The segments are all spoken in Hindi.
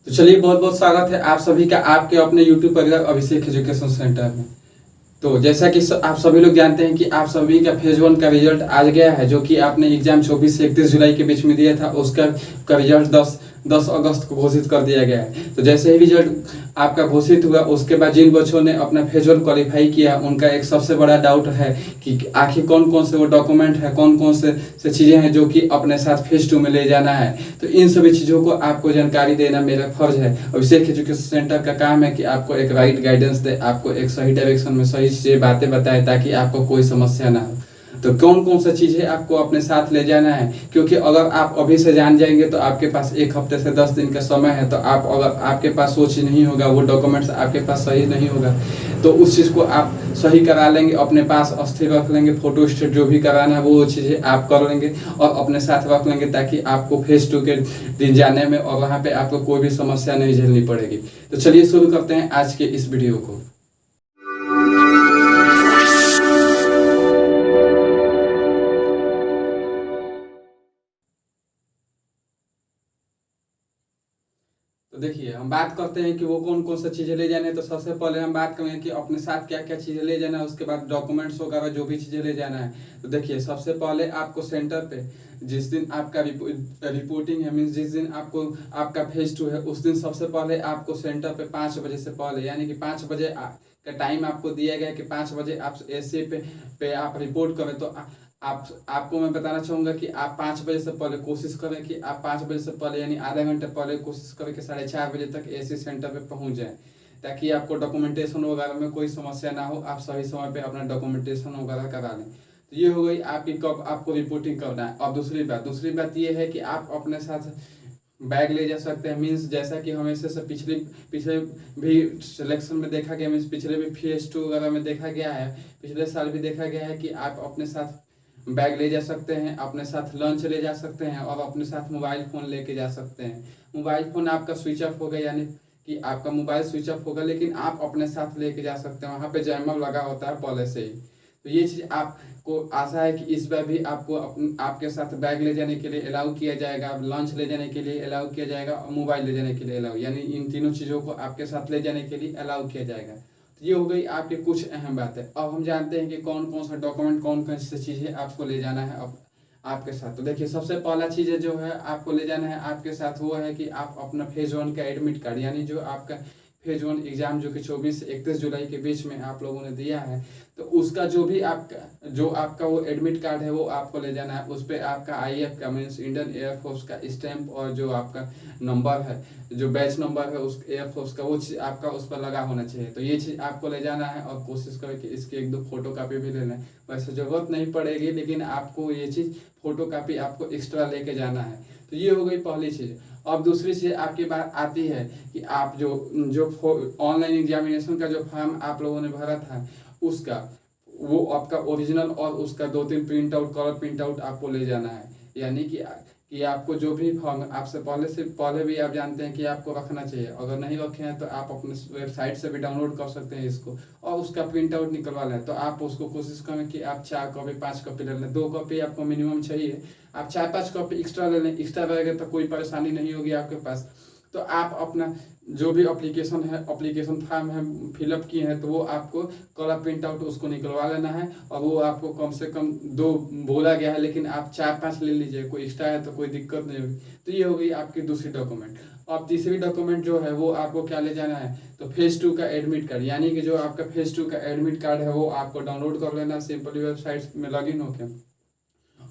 तो चलिए बहुत बहुत स्वागत है आप सभी का आपके अपने YouTube परिवार अभिषेक एजुकेशन सेंटर में। तो जैसा कि आप सभी लोग जानते हैं कि आप सभी का फेज 1 का रिजल्ट आ गया है, जो कि आपने एग्जाम 24 से 31 जुलाई के बीच में दिया था। उसका रिजल्ट 10 अगस्त को घोषित कर दिया गया है। तो जैसे ही रिजल्ट आपका घोषित हुआ, उसके बाद जिन बच्चों ने अपना फेज 1 क्वालिफाई किया, उनका एक सबसे बड़ा डाउट है कि आखिर कौन कौन से वो डॉक्यूमेंट है, कौन कौन से चीज़ें हैं जो कि अपने साथ फेज 2 में ले जाना है। तो इन सभी चीज़ों को आपको जानकारी देना मेरा फर्ज है। अभिषेक एजुकेशन सेंटर का काम है कि आपको एक राइट गाइडेंस दे, आपको एक सही डायरेक्शन में सही चीज़ें बातें बताए, ताकि आपको कोई समस्या ना हो। तो कौन कौन सा चीज़ें आपको अपने साथ ले जाना है, क्योंकि अगर आप अभी से जान जाएंगे तो आपके पास 1 हफ्ते से 10 दिन का समय है। तो आप अगर आपके पास वो चीज़ नहीं होगा, वो डॉक्यूमेंट्स आपके पास सही नहीं होगा, तो उस चीज़ को आप सही करा लेंगे, अपने पास अस्थिर रख लेंगे। फोटो स्टेट जो भी कराना है वो चीज़ें आप कर लेंगे और अपने साथ रख लेंगे, ताकि आपको फेज 2 के दिन जाने में और वहाँ पे आपको कोई भी समस्या नहीं झेलनी पड़ेगी। तो चलिए शुरू करते हैं आज के इस वीडियो को। तो देखिए, हम बात करते हैं कि वो कौन कौन सा चीज़ें ले जाने हैं। तो सबसे पहले हम बात करेंगे कि अपने साथ क्या क्या चीज़ें ले जाना है, उसके बाद डॉक्यूमेंट्स वगैरह जो भी चीज़ें ले जाना है। तो देखिए, सबसे पहले आपको सेंटर पे जिस दिन आपका रिपोर्टिंग है, मीन्स जिस दिन आपको आपका फेज 2 है, उस दिन सबसे पहले आपको सेंटर पे 5 बजे से पहले, यानी कि 5 बजे का टाइम आपको दिया गया है कि 5 बजे आप ऐसे पे आप रिपोर्ट करें। तो आपको मैं बताना चाहूँगा कि आप 5 बजे से पहले कोशिश करें कि आप 5 बजे से पहले, यानी आधा घंटे पहले कोशिश करें कि 4:30 बजे तक एसी सेंटर पे पहुँच जाए, ताकि आपको डॉक्यूमेंटेशन वगैरह में कोई समस्या ना हो, आप सही समय पे अपना डॉक्यूमेंटेशन वगैरह करा लें। तो ये हो गई आपकी कब आपको रिपोर्टिंग करना है। और दूसरी बात ये है कि आप अपने साथ बैग ले जा सकते हैं। मीन्स जैसा कि हमेशा से पिछले भी सिलेक्शन में देखा गया, मीन्स पिछले भी फेज 2 वगैरह में देखा गया है, पिछले साल भी देखा गया है कि आप अपने साथ बैग ले जा सकते हैं, अपने साथ लंच ले जा सकते हैं और अपने साथ मोबाइल फ़ोन लेके जा सकते हैं। मोबाइल फ़ोन आपका स्विच ऑफ होगा, यानी कि आपका मोबाइल स्विच ऑफ होगा, लेकिन आप अपने साथ लेके जा सकते हैं। वहाँ पे जैमर लगा होता है पहले से ही। तो ये चीज़ आपको आशा है कि इस बार भी आपको आपके साथ बैग ले जाने के लिए अलाउ किया जाएगा, लंच ले जाने के लिए अलाउ किया जाएगा और मोबाइल ले जाने के लिए अलाउ, यानी इन तीनों चीज़ों को आपके साथ ले जाने के लिए अलाउ किया जाएगा। तो ये हो गई आपकी कुछ अहम बातें। अब हम जानते हैं कि कौन कौन सा डॉक्यूमेंट, कौन कौन सी चीज़ें आपको ले जाना है अब आपके साथ। तो देखिए, सबसे पहला चीज़ जो है आपको ले जाना है आपके साथ, वो है कि आप अपना फेज 1 का एडमिट कार्ड, यानी जो आपका फेज 1 एग्जाम जो कि 24 से 31 जुलाई के बीच में आप लोगों ने दिया है, तो उसका जो आपका वो एडमिट कार्ड है वो आपको ले जाना है। उस पर आपका IF का, मीन्स इंडियन एयरफोर्स का स्टैंप, और जो आपका नंबर है, जो बैच नंबर है उस एयरफोर्स का, वो चीज़ आपका उस पर लगा होना चाहिए। तो ये चीज़ आपको ले जाना है और कोशिश करें कि इसकी 1-2 फोटो कापी भी ले लें। वैसे ज़रूरत नहीं पड़ेगी, लेकिन आपको ये चीज़ फोटो कापी आपको एक्स्ट्रा लेके जाना है। तो ये हो गई पहली चीज़। अब दूसरी चीज़ आपकी बात आती है कि आप जो ऑनलाइन एग्जामिनेशन का जो फॉर्म आप लोगों ने भरा था, उसका वो आपका ओरिजिनल और उसका 2-3 print out, colour print out आपको ले जाना है। यानी कि आपको जो भी फॉर्म आपसे पहले भी आप जानते हैं कि आपको रखना चाहिए। अगर नहीं रखे हैं तो आप अपने वेबसाइट से भी डाउनलोड कर सकते हैं इसको, और उसका प्रिंट आउट निकलवा लें। तो आप उसको कोशिश करें कि आप 4 कॉपी 5 कॉपी ले लें। 2 कॉपी आपको मिनिमम चाहिए, आप 4-5 कॉपी एक्स्ट्रा ले लें। एक्स्ट्रा रहेगा तो कोई परेशानी नहीं होगी आपके पास। तो आप अपना जो भी एप्लीकेशन फॉर्म है फिलअप किए हैं, तो वो आपको कलर प्रिंट आउट उसको निकलवा लेना है। और वो आपको कम से कम 2 बोला गया है, लेकिन आप 4-5 ले लीजिए, कोई एक्स्ट्रा है तो कोई दिक्कत नहीं होगी। तो ये हो गई आपकी दूसरी डॉक्यूमेंट। अब तीसरी डॉक्यूमेंट जो है वो आपको क्या ले जाना है, तो फेज 2 का एडमिट कार्ड, यानी कि जो आपका फेज 2 का एडमिट कार्ड है वो आपको डाउनलोड कर लेना सिंपली वेबसाइट में लॉगिन होकर।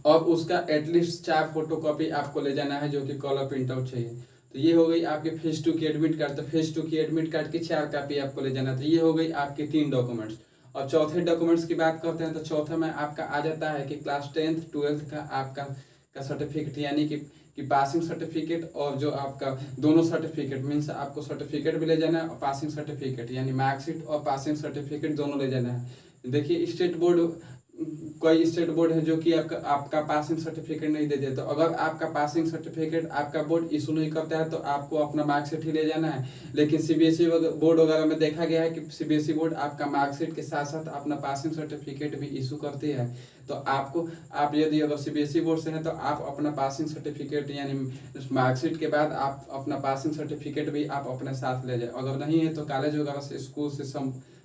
और उसका एटलीस्ट 4 फोटो कॉपी आपको ले जाना है, जो कि कलर प्रिंट आउट चाहिए। तो ये हो गई आपके फेज 2 की एडमिट कार्ड। तो फेज 2 की एडमिट कार्ड की 4 कॉपी आपको ले जाना। तो ये हो गई आपके 3 डॉक्यूमेंट्स। और चौथे डॉक्यूमेंट्स की बात करते हैं, तो चौथे में आपका आ जाता है कि क्लास 10th 12th का आपका सर्टिफिकेट, यानी कि पासिंग सर्टिफिकेट, और जो आपका दोनों सर्टिफिकेट, मीन्स आपको सर्टिफिकेट भी ले जाना है और पासिंग सर्टिफिकेट, यानी मार्कशीट और पासिंग सर्टिफिकेट दोनों ले जाना है। देखिए, स्टेट बोर्ड कोई स्टेट बोर्ड है जो कि आपका पासिंग सर्टिफिकेट नहीं देते, तो अगर आपका पासिंग सर्टिफिकेट आपका बोर्ड इशू नहीं करता है तो आपको अपना मार्कशीट ही ले जाना है। लेकिन सीबीएसई बोर्ड वगैरह में देखा गया है कि सीबीएसई बोर्ड आपका मार्कशीट के साथ साथ अपना पासिंग सर्टिफिकेट भी इशू करती है। तो आप यदि अगर सीबीएसई बोर्ड से हैं तो आप अपना पासिंग सर्टिफिकेट यानी मार्कशीट के बाद आप अपना पासिंग सर्टिफिकेट भी आप अपने साथ ले जाए। अगर नहीं है तो कॉलेज वगैरह से, स्कूल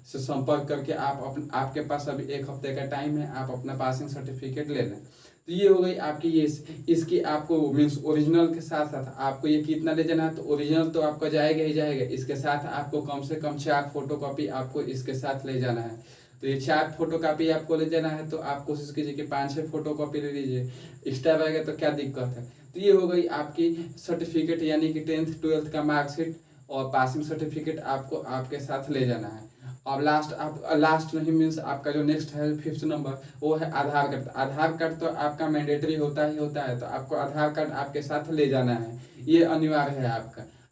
से संपर्क करके आपके पास अभी 1 हफ्ते का टाइम है, आप अपना पासिंग सर्टिफिकेट ले लें। तो ये हो गई आपकी ये इसकी आपको मीन्स ओरिजिनल के साथ साथ आपको ये कितना ले जाना है, तो ओरिजिनल तो आपका जाएगा ही जाएगा, इसके साथ आपको कम से कम 4 फोटोकॉपी आपको इसके साथ ले जाना है। तो ये 4 फोटोकॉपी आपको ले जाना है, तो आप कोशिश कीजिए कि 5-6 फोटोकॉपी ले लीजिए, एक्स्ट्रा रहेगा तो क्या दिक्कत है। तो ये हो गई आपकी सर्टिफिकेट यानी कि 10th 12th का मार्कशीट और पासिंग सर्टिफिकेट आपको आपके साथ ले जाना है। अब लास्ट नहीं मीन्स आपका जो नेक्स्ट है 5th नंबर, वो है आधार कार्ड। आधार कार्ड तो आपका मैंडेटरी होता ही होता है, तो आपको आधार कार्ड आपके साथ ले जाना है, ये अनिवार्य है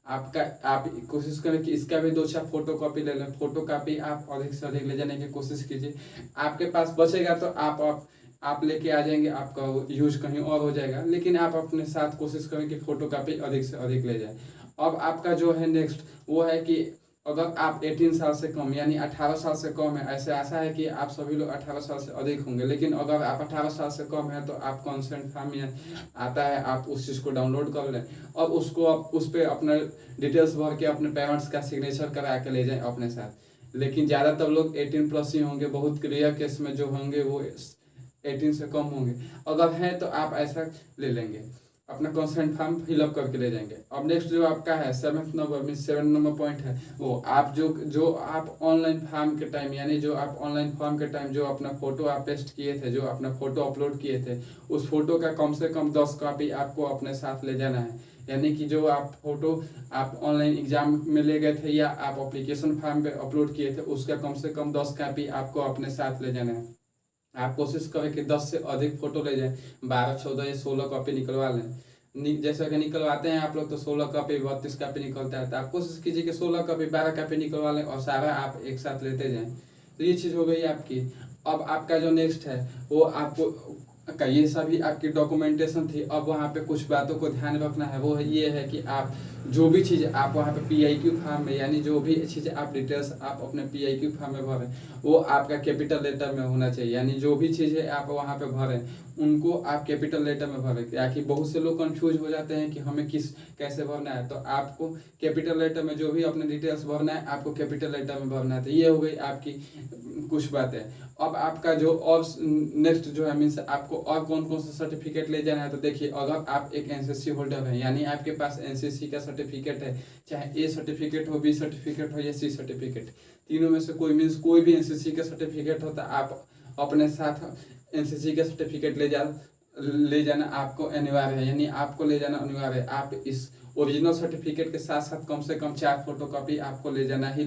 आप कोशिश करें कि इसका भी 2-4 फोटोकॉपी ले लें। फोटोकॉपी आप अधिक से अधिक ले जाने की कोशिश कीजिए। आपके पास बचेगा तो आप लेके आ जाएंगे, आपका यूज कहीं और हो जाएगा, लेकिन आप अपने साथ कोशिश करें कि फोटोकॉपी अधिक से अधिक ले जाए। अब आपका जो है नेक्स्ट वो है कि अगर आप 18 साल से कम यानी 18 साल से कम है, ऐसे आशा है कि आप सभी लोग 18 साल से अधिक होंगे, लेकिन अगर आप 18 साल से कम है तो आप कंसेंट फॉर्म आता है, आप उस चीज़ को डाउनलोड कर लें और उसको आप उस पर अपना डिटेल्स भर के अपने पेरेंट्स का सिग्नेचर करा के ले जाएं अपने साथ। लेकिन ज़्यादातर लोग 18+ ही होंगे, बहुत रेयर केस में जो होंगे वो 18 से कम होंगे। अगर है तो आप ऐसा ले लेंगे, अपना कंसेंट फॉर्म फिलअप करके ले जाएंगे। अब नेक्स्ट जो आपका है 7th number mean 7 number point है, वो आप जो आप ऑनलाइन फॉर्म के टाइम यानी जो आप ऑनलाइन फॉर्म के टाइम जो अपना फोटो आप पेस्ट किए थे, जो अपना फोटो अपलोड किए थे, उस फोटो का कम से कम 10 कॉपी आपको अपने साथ ले जाना है। यानी कि जो आप फोटो आप ऑनलाइन एग्जाम में ले गए थे या आप एप्लीकेशन फॉर्म पे अपलोड किए थे, उसका कम से कम 10 कॉपी आपको अपने साथ ले जाना है। आप कोशिश करें कि 10 से अधिक फोटो ले जाएं, 12, 14 या 16 कॉपी निकलवा लें। जैसा कि निकलवाते हैं आप लोग तो 16 कॉपी 32 कॉपी निकलता है, तो आप कोशिश कीजिए कि 16 कॉपी 12 कॉपी निकलवा लें और सारा आप एक साथ लेते जाएं। तो ये चीज़ हो गई आपकी। अब आपका जो नेक्स्ट है वो आपको का ये सभी आपकी डॉक्यूमेंटेशन थी। अब वहाँ पे कुछ बातों को ध्यान रखना है, वो ये है कि आप जो भी चीज़ आप वहाँ पे PIQ फॉर्म में यानी जो भी चीज़ें आप डिटेल्स आप अपने PIQ फॉर्म में भरें वो आपका कैपिटल लेटर में होना चाहिए। यानी जो भी चीज़ें आप वहाँ पे भरें उनको आप कैपिटल लेटर में भरें, ताकि बहुत से लोग कंफ्यूज हो जाते हैं कि हमें कैसे भरना है। तो आपको कैपिटल लेटर में जो भी अपने डिटेल्स भरना है आपको कैपिटल लेटर में भरना है। तो ये हो गई आपकी कुछ बातें। अब आपका जो और नेक्स्ट जो है मीन्स आपको और कौन कौन सा सर्टिफिकेट ले जाना है, तो देखिए अगर आप एक NCC होल्डर हैं यानी आपके पास NCC का सर्टिफिकेट है, चाहे A सर्टिफिकेट हो, B सर्टिफिकेट हो या C सर्टिफिकेट, तीनों में से कोई मीन्स कोई भी NCC का सर्टिफिकेट हो तो आप अपने साथ NCC का सर्टिफिकेट ले जाना आपको अनिवार्य है। यानी आपको ले जाना अनिवार्य है। आप इस ओरिजिनल सर्टिफिकेट के साथ साथ कम से कम 4 फोटोकॉपी आपको ले जाना है।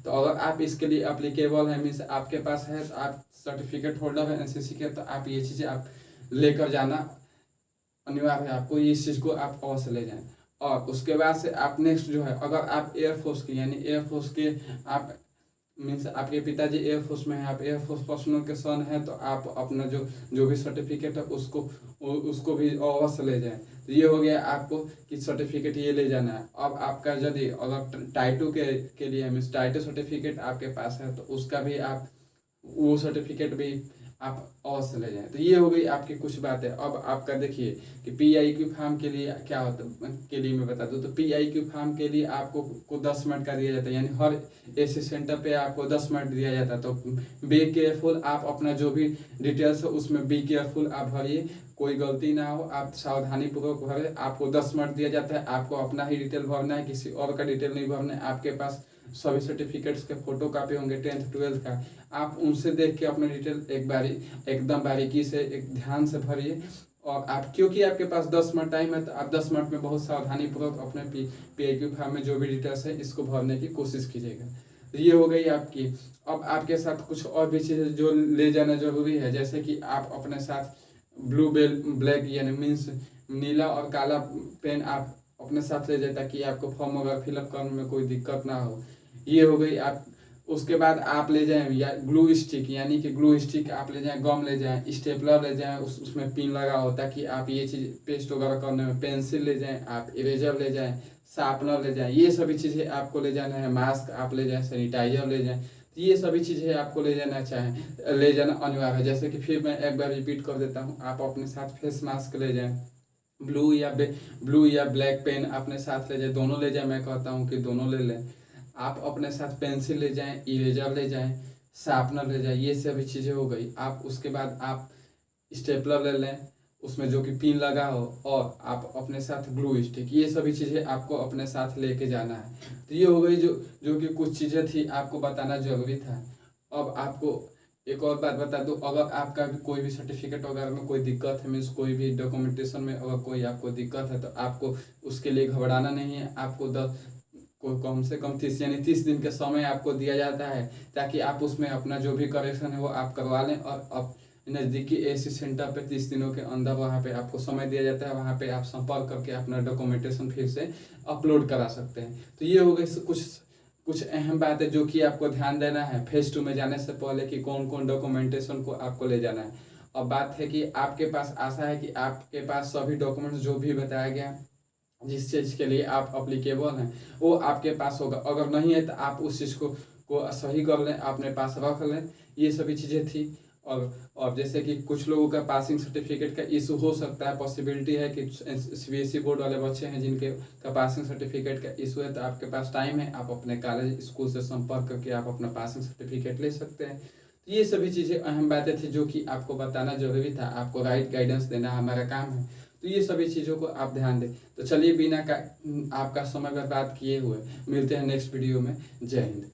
तो अगर आप इसके लिए अप्लीकेबल है मीन्स आपके पास है, तो आप सर्टिफिकेट होल्डर है NCC के, तो आप ये चीज़ें आप लेकर जाना अनिवार्य है। आपको इस चीज़ को आप अवश्य ले जाएं। और उसके बाद से आप नेक्स्ट जो है अगर आप एयरफोर्स की यानी एयरफोर्स के आप मीन्स आपके पिताजी एयरफोर्स में है, आप एयरफोर्स पर्सनल के सन है, तो आप अपना जो भी सर्टिफिकेट है उसको भी अवश्य ले जाएं। तो ये हो गया आपको कि सर्टिफिकेट ये ले जाना है। अब आपका यदि अगर टाइटू के लिए मीन्स टाइटू सर्टिफिकेट आपके पास है तो उसका भी आप वो सर्टिफिकेट भी आप अवश्य ले जाएं। तो ये हो गई आपकी कुछ बातें। अब आपका देखिए कि PIQ फॉर्म के लिए क्या होता है के लिए मैं बता दूं, तो PIQ फॉर्म के लिए आपको 10 मिनट का दिया जाता है। यानी हर ऐसे सेंटर पे आपको 10 मिनट दिया जाता है। तो बी केयरफुल, आप अपना जो भी डिटेल्स है उसमें बी केयरफुल आप भरिए, कोई गलती ना हो, आप सावधानी पूर्वक भरें। आपको 10 मिनट दिया जाता है, आपको अपना ही डिटेल भरना है, किसी और का डिटेल नहीं भरना है। आपके पास सभी सर्टिफिकेट्स के फोटो कॉपी होंगे 10th 12th का, आप उनसे देख के अपना डिटेल एकदम बारीकी से एक ध्यान से भरिए। और आप क्योंकि आपके पास 10 मिनट टाइम है तो आप 10 मिनट में बहुत सावधानी पूर्वक अपने PIQ फॉर्म में जो भी डिटेल्स है इसको भरने की कोशिश कीजिएगा। तो ये हो गई आपकी। अब आपके साथ कुछ और भी चीज़ें जो ले जाना जरूरी है, जैसे कि आप अपने साथ ब्लैक यानी मीन्स नीला और काला पेन आप अपने साथ ले जाए ताकि आपको फॉर्म वगैरह फिलअप करने में कोई दिक्कत ना हो। ये हो गई आप उसके बाद आप ले जाएं या ग्लू स्टिक, यानी कि ग्लू स्टिक आप ले जाएं, गम ले जाएं, स्टेपलर ले जाएं, उसमें पिन लगा हो ताकि आप ये चीज़ पेस्ट वगैरह करने में, पेंसिल ले जाएं, आप इरेजर ले जाएं, शार्पनर ले जाएं, ये सभी चीज़ें आपको ले जाना है। मास्क आप ले जाएं, सैनिटाइजर ले जाएं, तो ये सभी चीज़ें आपको ले जाना अनिवार्य है। जैसे कि फिर मैं एक बार रिपीट कर देता हूँ, आप अपने साथ फेस मास्क ले जाएं, ब्लू या ब्लैक पेन अपने साथ ले जाएं, दोनों ले जाएं, मैं कहता हूँ कि दोनों ले लें। आप अपने साथ पेंसिल ले जाएं, इरेजर ले जाएं, शार्पनर ले जाएं, ये सभी चीज़ें हो गई। आप उसके बाद आप स्टेपलर ले लें, उसमें जो कि पिन लगा हो, और आप अपने साथ ग्लू स्टिक, ये सभी चीज़ें आपको अपने साथ लेके जाना है। तो ये हो गई जो कि कुछ चीज़ें थी आपको बताना जरूरी था। अब आपको एक और बात बता दूं, अगर आपका भी कोई भी सर्टिफिकेट वगैरह में कोई दिक्कत है, मीन्स कोई भी डॉक्यूमेंटेशन में अगर कोई आपको दिक्कत है, तो आपको उसके लिए घबराना नहीं है। आपको कम से कम 30 दिन का समय आपको दिया जाता है, ताकि आप उसमें अपना जो भी करेक्शन है वो आप करवा लें, और अब नज़दीकी एसी सेंटर पे 30 दिनों के अंदर वहाँ पे आपको समय दिया जाता है, वहाँ पे आप संपर्क करके अपना डॉक्यूमेंटेशन फिर से अपलोड करा सकते हैं। तो ये हो गई कुछ अहम बातें जो कि आपको ध्यान देना है फेज 2 में जाने से पहले, कि कौन कौन डॉक्यूमेंटेशन को आपको ले जाना है। अब बात है कि आपके पास आशा है कि आपके पास सभी डॉक्यूमेंट्स जो भी बताया गया, जिस चीज़ के लिए आप अप्लीकेबल हैं, वो आपके पास होगा। अगर नहीं है तो आप उस चीज़ को सही कर लें, अपने पास रख लें। ये सभी चीज़ें थी। और जैसे कि कुछ लोगों का पासिंग सर्टिफिकेट का इशू हो सकता है, पॉसिबिलिटी है कि सीबीएसई बोर्ड वाले बच्चे हैं जिनके का पासिंग सर्टिफिकेट का इशू है, तो आपके पास टाइम है, आप अपने कॉलेज स्कूल से संपर्क करके आप अपना पासिंग सर्टिफिकेट ले सकते हैं। तो ये सभी चीज़ें अहम बातें थी जो कि आपको बताना जरूरी था, आपको राइट गाइडेंस देना हमारा काम है। तो ये सभी चीज़ों को आप ध्यान दें। तो चलिए बिना आपका समय बर्बाद किए हुए मिलते हैं नेक्स्ट वीडियो में। जय हिंद।